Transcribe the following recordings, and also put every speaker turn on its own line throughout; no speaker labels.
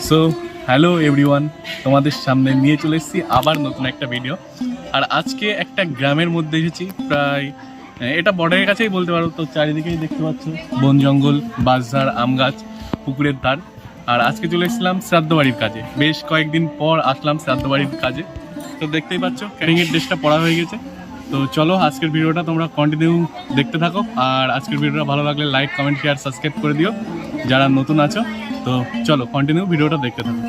So hello everyone, তোমাদের সামনে নিয়ে চলে এসেছি আবার নতুন একটা ভিডিও। আর আজকে একটা গ্রামের মধ্যে এসেছি, প্রায় এটা বর্ডারের কাছেই বলতে পারো। তো চারিদিকেই দেখতে পাচ্ছ বন জঙ্গল, বাঁশঝাড়, আম গাছ, পুকুরের ধার। আর আজকে চলে এসেছিলাম শ্রাদ্ধ বাড়ির কাজে, বেশ কয়েকদিন পর আসলাম শ্রাদ্ধ বাড়ির কাজে। তো দেখতেই পাচ্ছ ক্যারিংয়ের ড্রেসটা পরা হয়ে গেছে। তো চলো আজকের ভিডিওটা তোমরা কন্টিনিউ দেখতে থাকো। আর আজকের ভিডিওটা ভালো লাগলে লাইক, কমেন্ট, শেয়ার, সাবস্ক্রাইব করে দিও যারা নতুন আছো। তো চলো কন্টিনিউ ভিডিওটা দেখতে থাকো।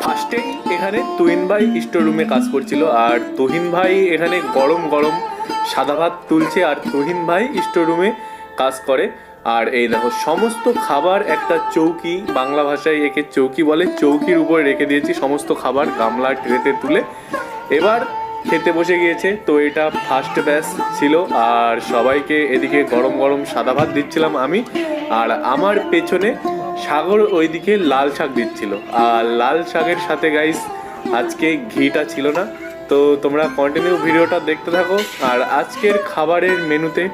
ফার্স্টেই এখানে তুহিন ভাই স্টোর রুমে কাজ করছিল, আর তুহিন ভাই এখানে গরম গরম সাদা ভাত তুলছে, আর তুহিন ভাই স্টোর রুমে কাজ করে। আর এই দেখো সমস্ত খাবার একটা চৌকি, বাংলা ভাষায় একে চৌকি বলে, চৌকির উপরে রেখে দিয়েছি সমস্ত খাবার গামলা ট্রেতে তুলে। এবার খেতে বসে গিয়েছে। তো এটা ফার্স্ট ব্যাচ ছিল, আর সবাইকে এদিকে গরম গরম সাদা ভাত দিচ্ছিলাম আমি, আর আমার পেছনে সাগর ওইদিকে লাল শাক দিচ্ছিল। আর লাল শাকের সাথে গাইস আজকে ঘিটা ছিল না। তো তোমরা কন্টিনিউ ভিডিওটা দেখতে থাকো। আর আজকের খাবারের মেনুতে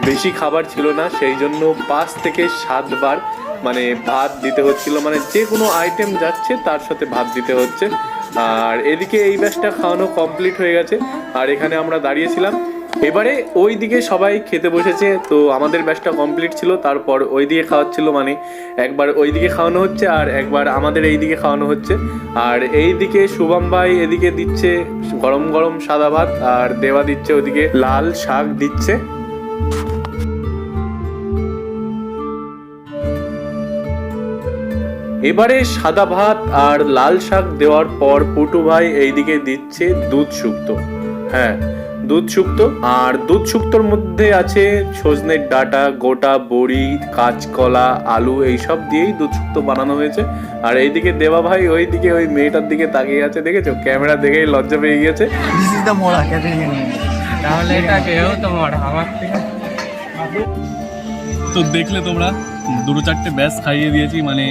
বেশি খাবার ছিল না, সেই জন্য 5 থেকে 7 বার মানে ভাত দিতে হচ্ছিল, মানে যে কোনো আইটেম যাচ্ছে তার সাথে ভাত দিতে হচ্ছে। আর এদিকে এই ব্যাচটা খাওয়ানো কমপ্লিট হয়ে গেছে, আর এখানে আমরা দাঁড়িয়েছিলাম। এবারে ওই দিকে সবাই খেতে বসেছে, তো আমাদের ব্যাচটা কমপ্লিট ছিল, তারপর ওই দিকে খাওয়াচ্ছিল, মানে একবার ওই দিকে খাওয়ানো হচ্ছে আর একবার আমাদের এই দিকে খাওয়ানো হচ্ছে। আর এই দিকে শুভম ভাই এদিকে দিচ্ছে গরম গরম সাদা ভাত, আর দেওয়া দিচ্ছে ওদিকে লাল শাক দিচ্ছে। এবারে সাদা ভাত আর লাল শাক দেওয়ার পর পুটু ভাই এইদিকে দিচ্ছে দুধ শুক্তো। হ্যাঁ, দুধ শুক্তো। আর দুধ শুক্তোর মধ্যে আছে সজনের ডাঁটা, গোটা বড়ি, কাঁচকলা, আলু, এইসব দিয়েই দুধ শুক্তো বানানো হয়েছে। আর এইদিকে দেবা ভাই ওইদিকে ওই মেয়েটার দিকে তাকিয়ে আছে, দেখেছো? ক্যামেরা দেখেই লজ্জা পেয়ে গিয়েছে।
তাহলে এটা কেউ তোমার আমার থেকে।
তো দেখলে তোমরা 2-4টে ব্যাচ খাইয়ে দিয়েছি, মানে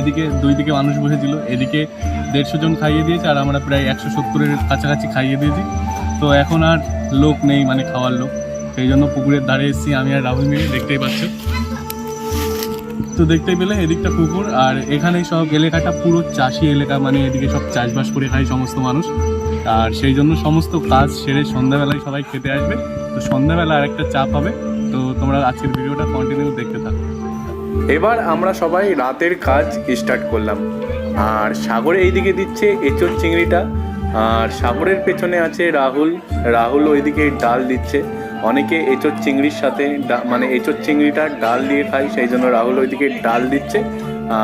এদিকে 2 দিকে মানুষ বসেছিল, এদিকে 150 জন খাইয়ে দিয়েছে, আর আমরা প্রায় 170-এর কাছাকাছি খাইয়ে দিয়েছি। তো এখন আর লোক নেই, মানে খাওয়ার লোক, সেই জন্য পুকুরের ধারে এসেছি আমি আর রাহুল মিলে, দেখতেই পাচ্ছ। তো দেখতেই পেলে এদিকটা পুকুর, আর এখানে সব এলাকাটা পুরো চাষি এলাকা, মানে এদিকে সব চাষবাস করে খায় সমস্ত মানুষ। আর সেই জন্য সমস্ত কাজ সেরে সন্ধ্যাবেলায় সবাই খেতে আসবে। তো সন্ধ্যাবেলা আরেকটা চা পাবে। তো তোমরা আজকের ভিডিওটা কন্টিনিউ দেখতে থাকো।
এবার আমরা সবাই রাতের কাজ স্টার্ট করলাম। আর সাগর এইদিকে দিচ্ছে এঁচোড় চিংড়িটা, আর সাগরের পেছনে আছে রাহুল ওইদিকে ডাল দিচ্ছে। অনেকে এঁচোড় চিংড়ির সাথে মানে এঁচোড় চিংড়িটা ডাল দিয়ে খায়, সেই জন্য রাহুল ওইদিকে ডাল দিচ্ছে।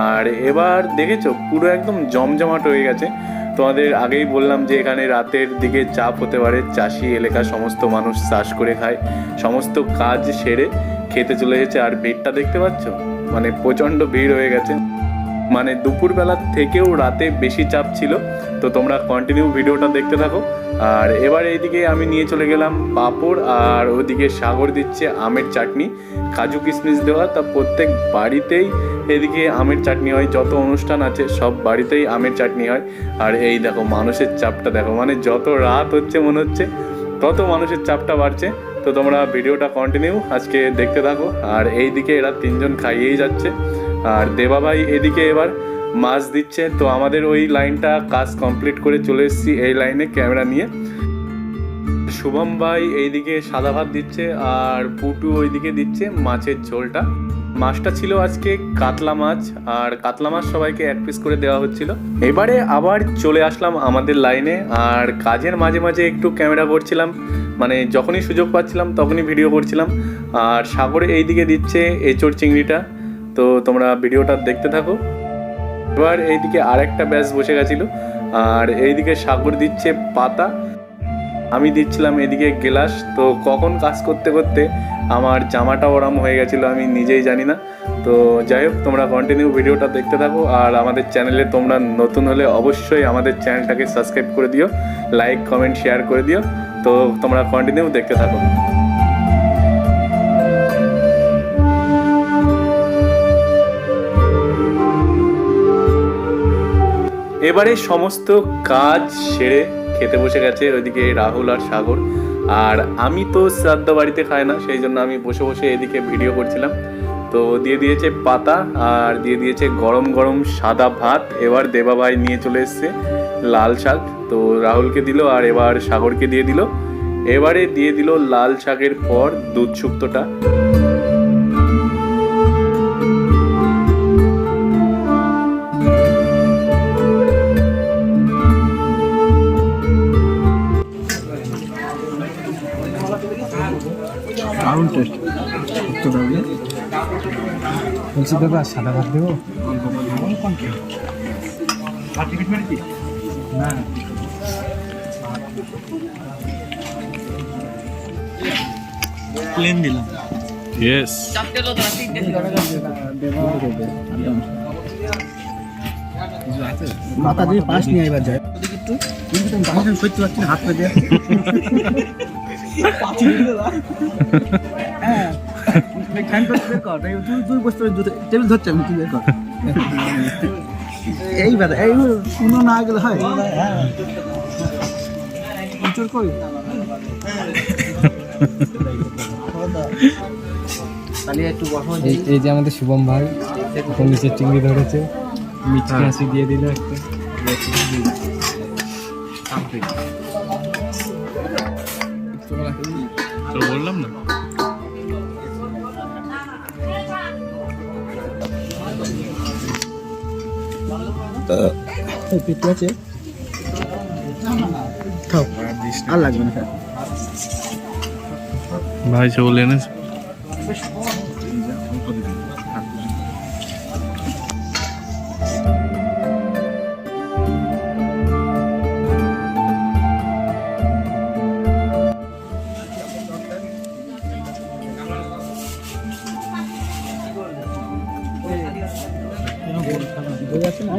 আর এবার দেখেছো পুরো একদম জমজমাট হয়ে গেছে। তোমাদের আগেই বললাম যে এখানে রাতের দিকে চাপ হতে পারে, চাষি এলাকা সমস্ত মানুষ চাষ করে খায়। সমস্ত কাজ সেরে খেতে চলে এসেছে। আর ভিড়টা দেখতে পাচ্ছ, মানে প্রচণ্ড ভিড় হয়ে গেছে, মানে দুপুরবেলার থেকেও রাতে বেশি চাপ ছিল। তো তোমরা কন্টিনিউ ভিডিওটা দেখতে থাকো। আর এবার এইদিকে আমি নিয়ে চলে গেলাম পাঁপড়, আর ওইদিকে সাগর দিচ্ছে আমের চাটনি, কাজু কিশমিশ দেওয়া। তা প্রত্যেক বাড়িতেই এদিকে আমের চাটনি হয়, যত অনুষ্ঠান আছে সব বাড়িতেই আমের চাটনি হয়। আর এই দেখো মানুষের চাপটা দেখো, মানে যত রাত হচ্ছে মনে হচ্ছে তত মানুষের চাপটা বাড়ছে। তো তোমরা ভিডিওটা কন্টিনিউ আজকে দেখতে থাকো। আর এইদিকে এরা 3 জন খাইয়েই যাচ্ছে, আর দেবা ভাই এদিকে এবার মাছ দিচ্ছে। তো আমাদের ওই লাইনটা কাজ কমপ্লিট করে চলে এসেছি এই লাইনে ক্যামেরা নিয়ে। শুভম ভাই এইদিকে সাদা ভাত দিচ্ছে, আর পুটু ওইদিকে দিচ্ছে মাছের ঝোলটা। মাছটা ছিল আজকে কাতলা মাছ, আর কাতলা মাছ সবাইকে 1 পিস করে দেওয়া হচ্ছিল। এবারে আবার চলে আসলাম আমাদের লাইনে, আর কাজের মাঝে মাঝে একটু ক্যামেরা করছিলাম, মানে যখনই সুযোগ পাচ্ছিলাম তখনই ভিডিও করছিলাম। আর সাগরে এইদিকে দিচ্ছে এঁচোড় চিংড়িটা। তো তোমরা ভিডিওটা দেখতে থাকো। এবার এইদিকে আরেকটা ব্যাচ বসে গেছিলো, আর এইদিকে সাগর দিচ্ছে পাতা, আমি দিচ্ছিলাম এদিকে গ্লাস। তো কখন কাজ করতে করতে আমার জামাটা ওরম হয়ে গেছিলো আমি নিজেই জানি না। তো যাই হোক, তোমরা কন্টিনিউ ভিডিওটা দেখতে থাকো। আর আমাদের চ্যানেলে তোমরা নতুন হলে অবশ্যই আমাদের চ্যানেলটাকে সাবস্ক্রাইব করে দিও, লাইক, কমেন্ট, শেয়ার করে দিও। তো তোমরা কন্টিনিউ দেখতে থাকো। এবারে সমস্ত কাজ সেরে খেতে বসে গেছে ওইদিকে রাহুল আর সাগর। আর আমি তো শ্রাদ্ধ বাড়িতে খাই না, সেই জন্য আমি বসে বসে এদিকে ভিডিও করছিলাম। তো দিয়ে দিয়েছে পাতা আর দিয়ে দিয়েছে গরম গরম সাদা ভাত। এবার দেবা ভাই নিয়ে চলে এসছে লাল শাক, তো রাহুলকে দিল আর এবার সাগরকে দিয়ে দিল। এবারে দিয়ে দিল লাল শাকের পর দুধ শুক্তোটা।
দারুণ টেস্ট তো দারুণ। বলছি দাদা সাদা ভাত দেবো? না প্লেন দিলাম।
ইয়েস,
মাথা দিয়ে পাশ নিয়ে এবার যায় একটু, কিন্তু তুমি বাসন সইতে পারছি না, হাত পে দিয়ে টেবিল ধরছে আমি, তুই বের কর। এইবার এই কোনো না গেলে হয়।
এই যে আমাদের শুভম ভাই নিচের চিংড়ি ধরেছে, মিষ্টি হাসি দিয়ে দিল একটা।
তো বললাম না।
পেটে আছে, খাও আর লাগবে না।
ভাই চল এনেছে।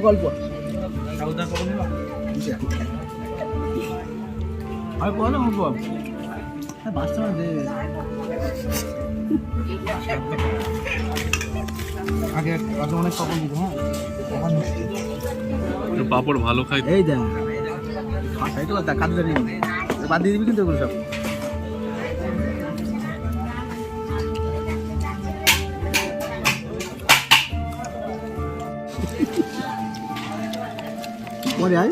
গল্প আর বলো বাচ্চা আগে অনেক কখন দিত। হ্যাঁ
পাপড় ভালো খাই।
এই দেখ কাঁদতে বাদ দিয়ে দিবি কিন্তু এগুলো সব। পরে আয়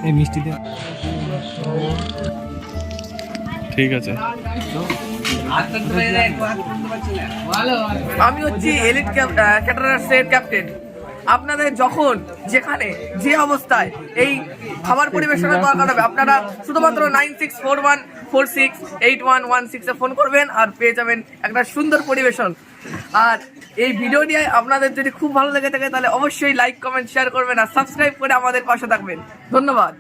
এই মিষ্টিতে
ঠিক আছে।
আমি হচ্ছি এলিট ক্যাটারার্সের ক্যাপ্টেন। আপনাদের যখন যেখানে যে অবস্থায় এই খাবার পরিবেশনের দরকার হবে, আপনারা শুধুমাত্র 9641468116 ফোন করবেন আর পেয়ে যাবেন একটা সুন্দর পরিবেশন। আর এই ভিডিও নিয়ে আপনাদের যদি খুব ভালো লেগে থাকে তাহলে অবশ্যই লাইক কমেন্ট শেয়ার করবেন আর সাবস্ক্রাইব করে আমাদের পাশে থাকবেন। ধন্যবাদ।